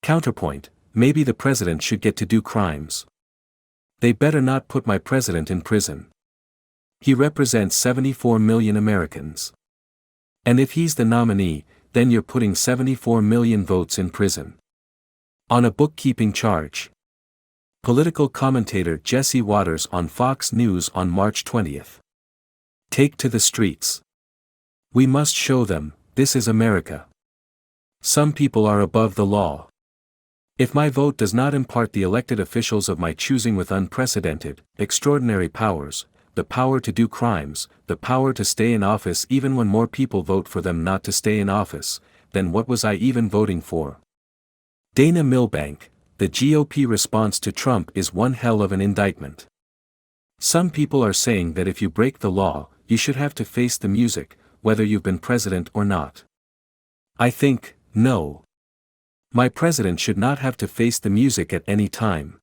Counterpoint, maybe the president should get to do crimes. They better not put my president in prison. He represents 74 million Americans. And if he's the nominee, then you're putting 74 million votes in prison. On a bookkeeping charge. Political commentator Jesse Watters on Fox News on March 20th. Take to the streets. We must show them, this is America. Some people are above the law. If my vote does not impart the elected officials of my choosing with unprecedented, extraordinary powers, the power to do crimes, the power to stay in office even when more people vote for them not to stay in office, then what was I even voting for? Dana Milbank, the GOP response to Trump is one hell of an indictment. Some people are saying that if you break the law, you should have to face the music, whether you've been president or not. I think, no. My president should not have to face the music at any time.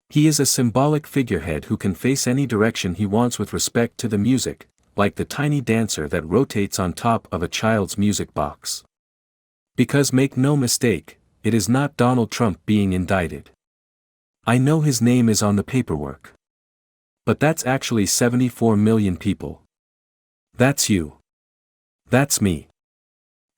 He is a symbolic figurehead who can face any direction he wants with respect to the music, like the tiny dancer that rotates on top of a child's music box. Because make no mistake, it is not Donald Trump being indicted. I know his name is on the paperwork. But that's actually 74 million people. That's you. That's me.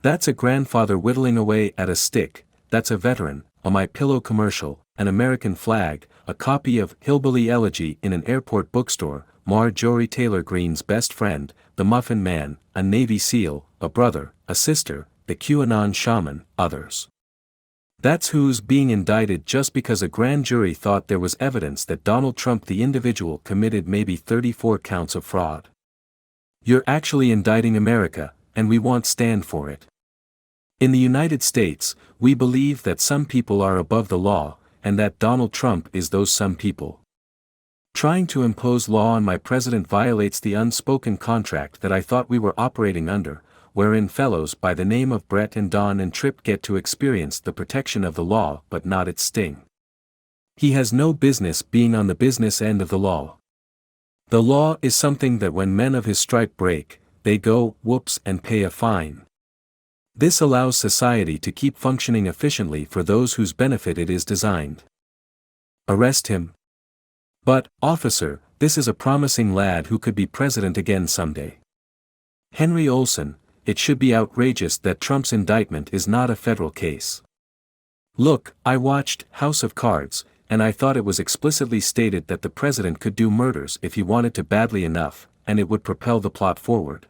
That's a grandfather whittling away at a stick, that's a veteran, a My Pillow commercial, an American flag, a copy of Hillbilly Elegy in an airport bookstore, Marjorie Taylor Greene's best friend, the Muffin Man, a Navy SEAL, a brother, a sister, the QAnon shaman, others. That's who's being indicted just because a grand jury thought there was evidence that Donald Trump the individual committed maybe 34 counts of fraud. You're actually indicting America, and we won't stand for it. In the United States, we believe that some people are above the law, and that Donald Trump is those some people. Trying to impose law on my president violates the unspoken contract that I thought we were operating under, wherein fellows by the name of Brett and Don and Tripp get to experience the protection of the law but not its sting. He has no business being on the business end of the law. The law is something that when men of his stripe break, they go, whoops, and pay a fine. This allows society to keep functioning efficiently for those whose benefit it is designed. Arrest him. But, officer, this is a promising lad who could be president again someday. Henry Olsen, it should be outrageous that Trump's indictment is not a federal case. Look, I watched House of Cards, and I thought it was explicitly stated that the president could do murders if he wanted to badly enough, and it would propel the plot forward.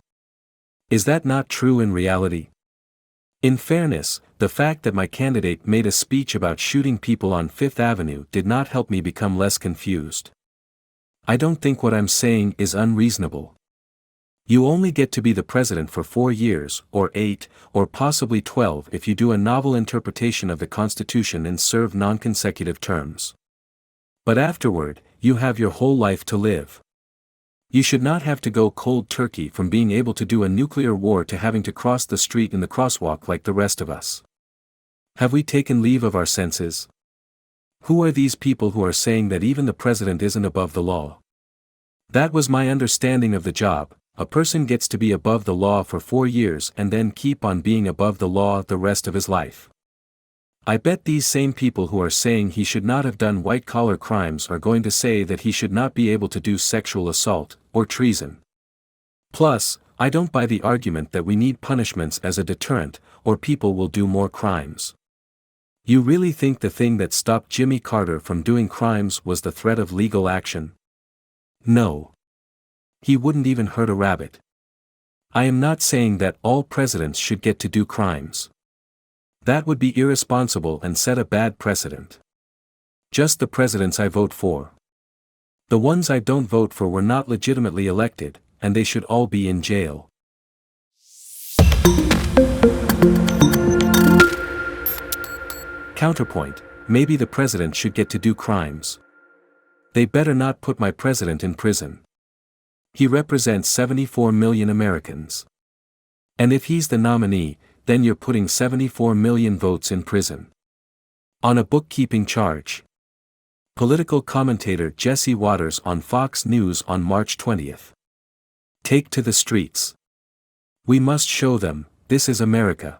Is that not true in reality? In fairness, the fact that my candidate made a speech about shooting people on Fifth Avenue did not help me become less confused. I don't think what I'm saying is unreasonable. You only get to be the president for 4 years, or 8, or possibly 12 if you do a novel interpretation of the Constitution and serve non-consecutive terms. But afterward, you have your whole life to live. You should not have to go cold turkey from being able to do a nuclear war to having to cross the street in the crosswalk like the rest of us. Have we taken leave of our senses? Who are these people who are saying that even the president isn't above the law? That was my understanding of the job. A person gets to be above the law for 4 years and then keep on being above the law the rest of his life. I bet these same people who are saying he should not have done white-collar crimes are going to say that he should not be able to do sexual assault, or treason. Plus, I don't buy the argument that we need punishments as a deterrent, or people will do more crimes. You really think the thing that stopped Jimmy Carter from doing crimes was the threat of legal action? No. He wouldn't even hurt a rabbit. I am not saying that all presidents should get to do crimes. That would be irresponsible and set a bad precedent. Just the presidents I vote for. The ones I don't vote for were not legitimately elected, and they should all be in jail. Counterpoint, maybe the president should get to do crimes. They better not put my president in prison. He represents 74 million Americans. And if he's the nominee, then you're putting 74 million votes in prison. On a bookkeeping charge. Political commentator Jesse Watters on Fox News on March 20th. Take to the streets. We must show them, this is America.